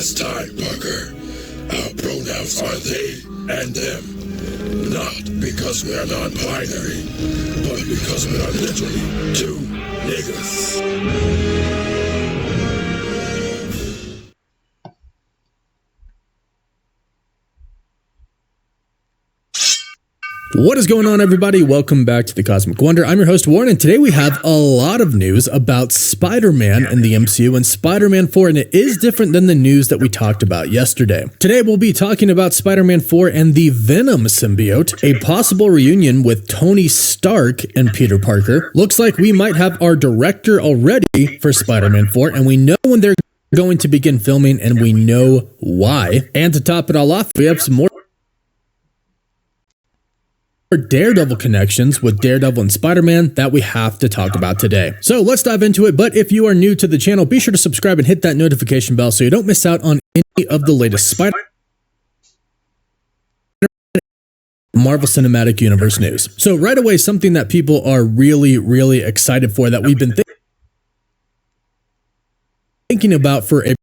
last time, Parker. Our pronouns are they and them. Not because we are non-binary, but because we are literally two niggas. What is going on, everybody? Welcome back to the Cosmic Wonder. I'm your host, Warren, and today we have a lot of news about Spider-Man in the MCU and Spider-Man 4, and it is different than the news that we talked about yesterday. Today we'll be talking about Spider-Man 4 and the Venom symbiote, a possible reunion with Tony Stark and Peter Parker. Looks like we might have our director already for Spider-Man 4, and we know when they're going to begin filming, and we know why. And to top it all off, we have some more Daredevil connections with Daredevil and Spider-Man that we have to talk about today. So let's dive into it, but if you are new to the channel, be sure to subscribe and hit that notification bell so you don't miss out on any of the latest Spider-Man Marvel Cinematic Universe news. So right away, something that people are really excited for that we've been thinking about for a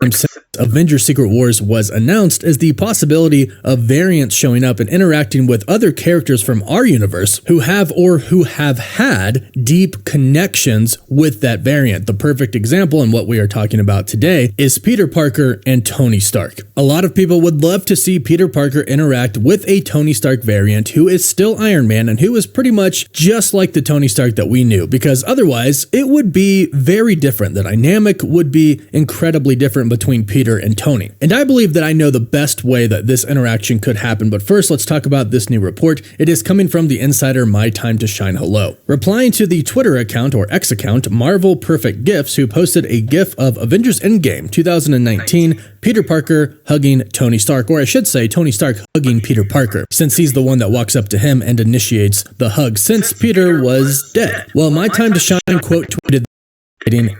since Avengers Secret Wars was announced is the possibility of variants showing up and interacting with other characters from our universe who have or who have had deep connections with that variant. The perfect example and what we are talking about today is Peter Parker and Tony Stark. A lot of people would love to see Peter Parker interact with a Tony Stark variant who is still Iron Man and who is pretty much just like the Tony Stark that we knew, because otherwise it would be very different. The dynamic would be incredibly different between Peter and Tony. And I believe that I know the best way that this interaction could happen, but first let's talk about this new report. It is coming from the insider My Time to Shine Hello. Replying to the Twitter account or X account, Marvel Perfect Gifts, who posted a gif of Avengers Endgame 2019, Peter Parker hugging Tony Stark, or I should say Tony Stark hugging Peter Parker, since he's the one that walks up to him and initiates the hug since Peter was dead. Well, My Time to Shine quote tweeted,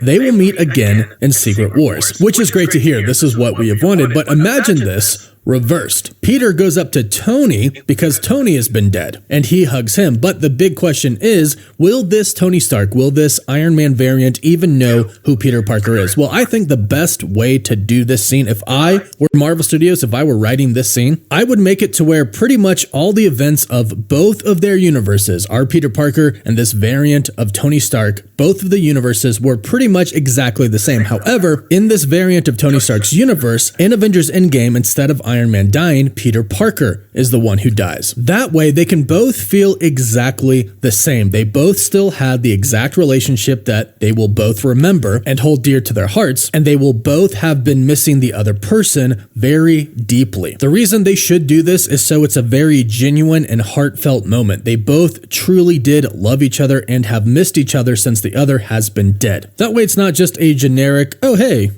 "They will meet again in Secret Wars," which is great to hear. This is what we have wanted, but imagine this reversed. Peter goes up to Tony because Tony has been dead and he hugs him. But the big question is, will this Tony Stark, will this Iron Man variant even know who Peter Parker is? Well, I think the best way to do this scene, if I were Marvel Studios, if I were writing this scene, I would make it to where pretty much all the events of both of their universes, our Peter Parker and this variant of Tony Stark, both of the universes were pretty much exactly the same. However, in this variant of Tony Stark's universe, in Avengers Endgame, instead of Iron Man dying, Peter Parker is the one who dies. That way, they can both feel exactly the same. They both still had the exact relationship that they will both remember and hold dear to their hearts, and they will both have been missing the other person very deeply. The reason they should do this is so it's a very genuine and heartfelt moment. They both truly did love each other and have missed each other since the other has been dead. That way, it's not just a generic, oh hey,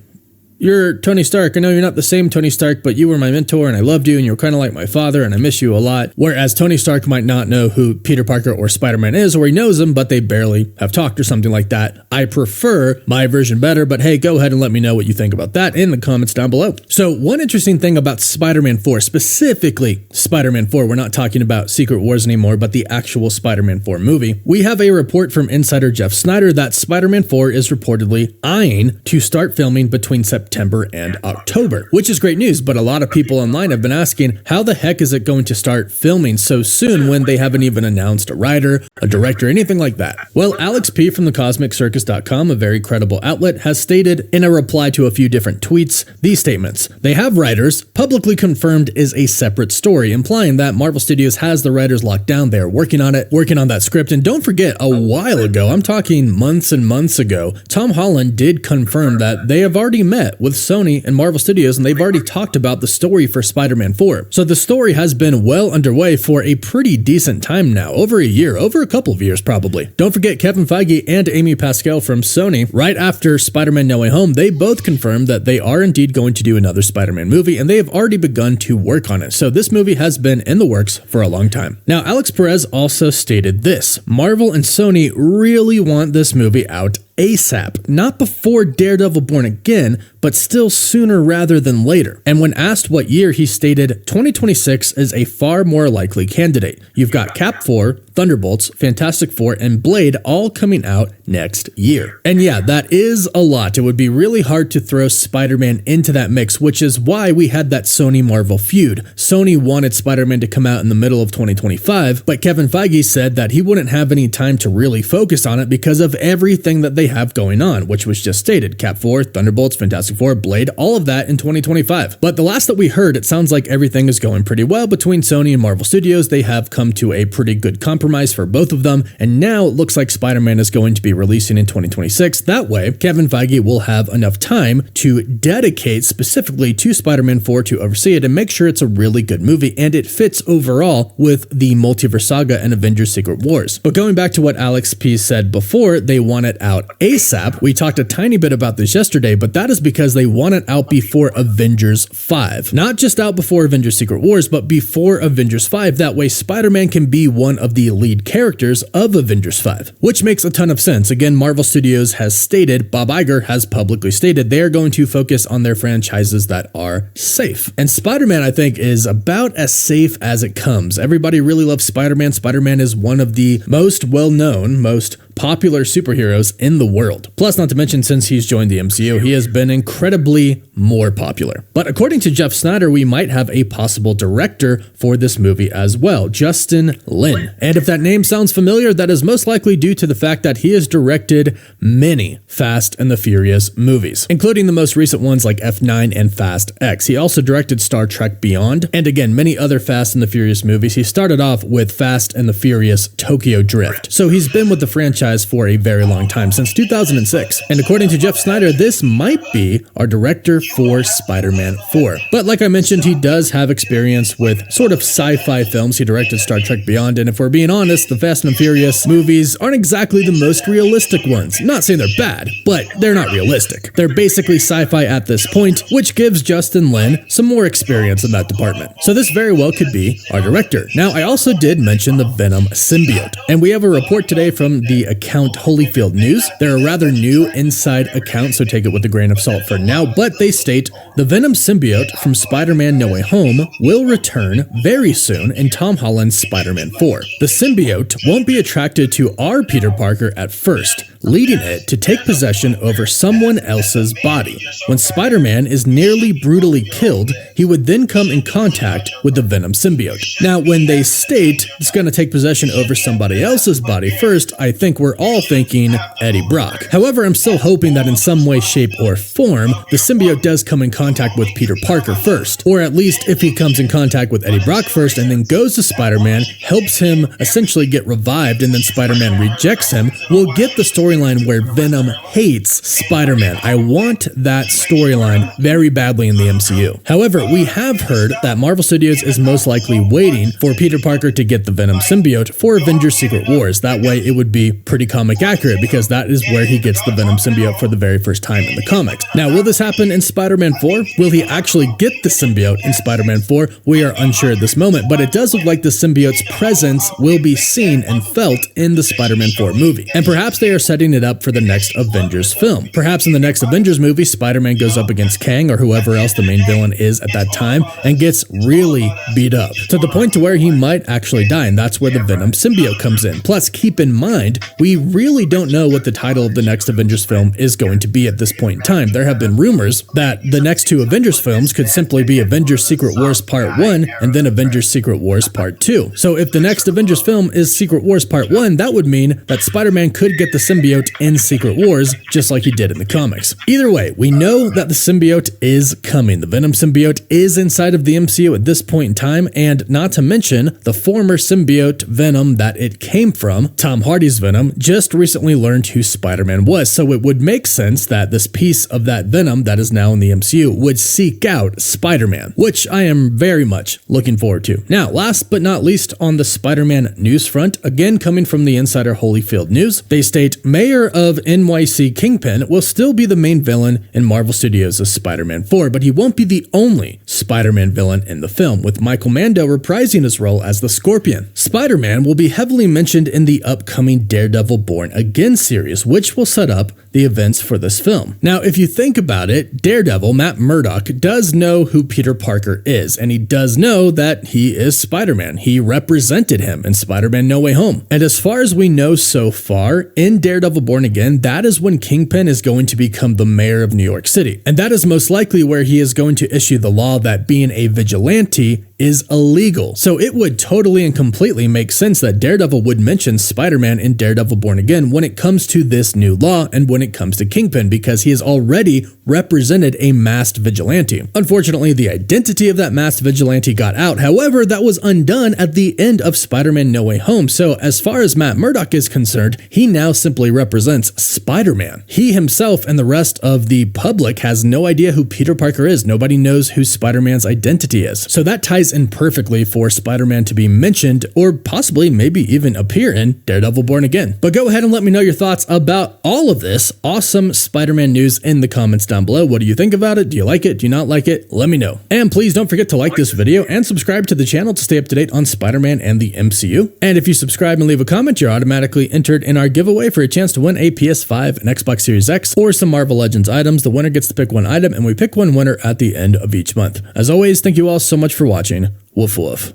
you're Tony Stark. I know you're not the same Tony Stark, but you were my mentor and I loved you and you were kind of like my father and I miss you a lot. Whereas Tony Stark might not know who Peter Parker or Spider-Man is, or he knows him, but they barely have talked or something like that. I prefer my version better, but hey, go ahead and let me know what you think about that in the comments down below. So one interesting thing about Spider-Man 4, specifically Spider-Man 4, we're not talking about Secret Wars anymore, but the actual Spider-Man 4 movie. We have a report from insider Jeff Snyder that Spider-Man 4 is reportedly eyeing to start filming between September and October, which is great news, but a lot of people online have been asking, how the heck is it going to start filming so soon when they haven't even announced a writer, a director, anything like that? Well, Alex P. from thecosmiccircus.com, a very credible outlet, has stated in a reply to a few different tweets these statements. They have writers, publicly confirmed is a separate story, implying that Marvel Studios has the writers locked down. They are working on it, working on that script. And don't forget, a while ago, I'm talking months and months ago, Tom Holland did confirm that they have already met with Sony and Marvel Studios, and they've already talked about the story for Spider-Man 4. So the story has been well underway for a pretty decent time now, over a year, over a couple of years probably. Don't forget Kevin Feige and Amy Pascal from Sony, right after Spider-Man No Way Home, they both confirmed that they are indeed going to do another Spider-Man movie, and they have already begun to work on it. So this movie has been in the works for a long time. Now, Alex Perez also stated this: Marvel and Sony really want this movie out ASAP, not before Daredevil Born Again, but still sooner rather than later. And when asked what year, he stated 2026 is a far more likely candidate. You've got Cap 4, Thunderbolts, Fantastic Four, and Blade all coming out next year. And yeah, that is a lot. It would be really hard to throw Spider-Man into that mix, which is why we had that Sony-Marvel feud. Sony wanted Spider-Man to come out in the middle of 2025, but Kevin Feige said that he wouldn't have any time to really focus on it because of everything that they have going on, which was just stated. Cap 4, Thunderbolts, Fantastic Four, Blade, all of that in 2025. But the last that we heard, it sounds like everything is going pretty well between Sony and Marvel Studios. They have come to a pretty good compromise for both of them, and now it looks like Spider-Man is going to be releasing in 2026. That way, Kevin Feige will have enough time to dedicate specifically to Spider-Man 4 to oversee it and make sure it's a really good movie and it fits overall with the Multiverse Saga and Avengers Secret Wars. But going back to what Alex P said before, they want it out ASAP. We talked a tiny bit about this yesterday, but that is because they want it out before Avengers 5. Not just out before Avengers Secret Wars, but before Avengers 5. That way Spider-Man can be one of the lead characters of Avengers 5, which makes a ton of sense. Again, Marvel Studios has stated, Bob Iger has publicly stated, they are going to focus on their franchises that are safe. And Spider-Man, I think, is about as safe as it comes. Everybody really loves Spider-Man. Spider-Man is one of the most well-known, most popular superheroes in the world. Plus, not to mention, since he's joined the MCU, he has been incredibly more popular. But according to Jeff Snyder, we might have a possible director for this movie as well, Justin Lin. And if that name sounds familiar, that is most likely due to the fact that he has directed many Fast and the Furious movies, including the most recent ones like F9 and Fast X. He also directed Star Trek Beyond, and again, many other Fast and the Furious movies. He started off with Fast and the Furious Tokyo Drift. So he's been with the franchise for a very long time, since 2006. And according to Jeff Snyder, this might be our director for Spider-Man 4. But like I mentioned, he does have experience with sort of sci-fi films. He directed Star Trek Beyond, and if we're being honest, the Fast and Furious movies aren't exactly the most realistic ones. Not saying they're bad, but they're not realistic. They're basically sci-fi at this point, which gives Justin Lin some more experience in that department. So this very well could be our director. Now, I also did mention the Venom symbiote, and we have a report today from the account Holyfield News. They're a rather new inside account, so take it with a grain of salt for now, but they state the Venom symbiote from Spider-Man No Way Home will return very soon in Tom Holland's Spider-Man 4. The symbiote won't be attracted to our Peter Parker at first, leading it to take possession over someone else's body. When Spider-Man is nearly brutally killed, he would then come in contact with the Venom symbiote. Now, when they state it's going to take possession over somebody else's body first, I think we're all thinking Eddie Brock. However, I'm still hoping that in some way, shape, or form, the symbiote does come in contact with Peter Parker first. Or at least if he comes in contact with Eddie Brock first and then goes to Spider-Man, helps him essentially get revived, and then Spider-Man rejects him, we'll get the storyline where Venom hates Spider-Man. I want that storyline very badly in the MCU. However, we have heard that Marvel Studios is most likely waiting for Peter Parker to get the Venom symbiote for Avengers Secret Wars. That way it would be pretty comic accurate, because that is where he gets the Venom symbiote for the very first time in the comics. Now, will this happen in Spider-Man 4? Will he actually get the symbiote in Spider-Man 4? We are unsure at this moment, but it does look like the symbiote's presence will be seen and felt in the Spider-Man 4 movie. And perhaps they are setting it up for the next Avengers film. Perhaps in the next Avengers movie, Spider-Man goes up against Kang or whoever else the main villain is at that time and gets really beat up to the point to where he might actually die, and that's where the Venom symbiote comes in. Plus, keep in mind, we really don't know what the title of the next Avengers film is going to be at this point in time. There have been rumors that the next two Avengers films could simply be Avengers Secret Wars Part 1 and then Avengers Secret Wars Part 2. So if the next Avengers film is Secret Wars Part 1, that would mean that Spider-Man could get the symbiote in Secret Wars, just like he did in the comics. Either way, we know that the symbiote is coming. The Venom symbiote is inside of the MCU at this point in time, and not to mention the former symbiote Venom that it came from, Tom Hardy's Venom, just recently learned who Spider-Man was, so it would make sense that this piece of that Venom that is now in the MCU would seek out Spider-Man, which I am very much looking forward to. Now, last but not least on the Spider-Man news front, again coming from the insider Holyfield News, they state Mayor of NYC Kingpin will still be the main villain in Marvel Studios' Spider-Man 4, but he won't be the only Spider-Man villain in the film, with Michael Mando reprising his role as the Scorpion. Spider-Man will be heavily mentioned in the upcoming Daredevil Born Again series, which will set up the events for this film. Now, if you think about it, Daredevil, Matt Murdock, does know who Peter Parker is, and he does know that he is Spider-Man. He represented him in Spider-Man No Way Home. And as far as we know so far, in Daredevil Born Again, that is when Kingpin is going to become the mayor of New York City. And that is most likely where he is going to issue the law that being a vigilante is illegal. So it would totally and completely make sense that Daredevil would mention Spider-Man in Daredevil Born Again when it comes to this new law and when it comes to Kingpin, because he has already represented a masked vigilante. Unfortunately, the identity of that masked vigilante got out. However, that was undone at the end of Spider-Man No Way Home. So as far as Matt Murdock is concerned, he now simply represents Spider-Man. He himself and the rest of the public has no idea who Peter Parker is. Nobody knows who Spider-Man's identity is. So that ties in perfectly for Spider-Man to be mentioned or possibly maybe even appear in Daredevil Born Again. But go ahead and let me know your thoughts about all of this awesome Spider-Man news in the comments down below. What do you think about it? Do you like it? Do you not like it? Let me know. And please don't forget to like this video and subscribe to the channel to stay up to date on Spider-Man and the MCU. And if you subscribe and leave a comment, you're automatically entered in our giveaway for a chance to win a PS5, an Xbox Series X, or some Marvel Legends items. The winner gets to pick one item, and we pick one winner at the end of each month. As always, thank you all so much for watching. Woof woof.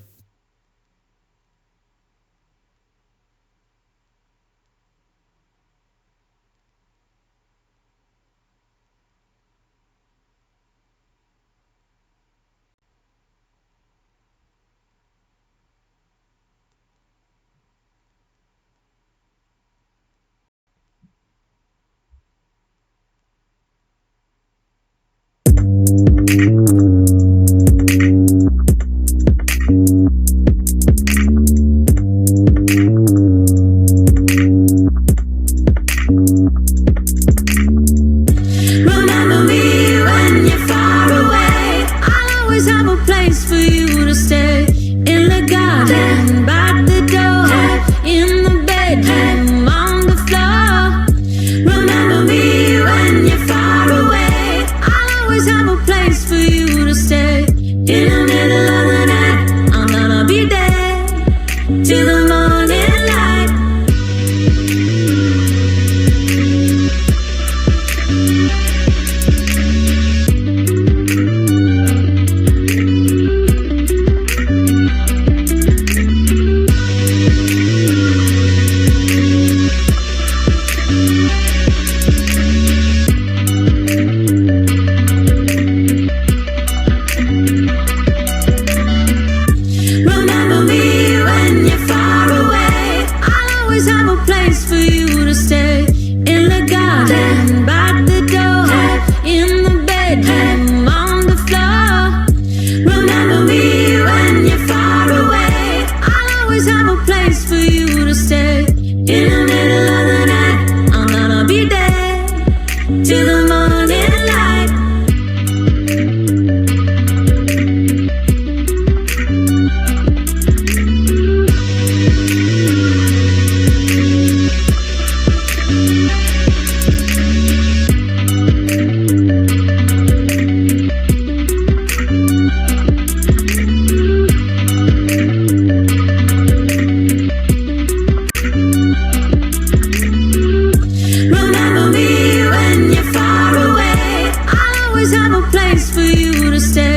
Always have a place for you to stay.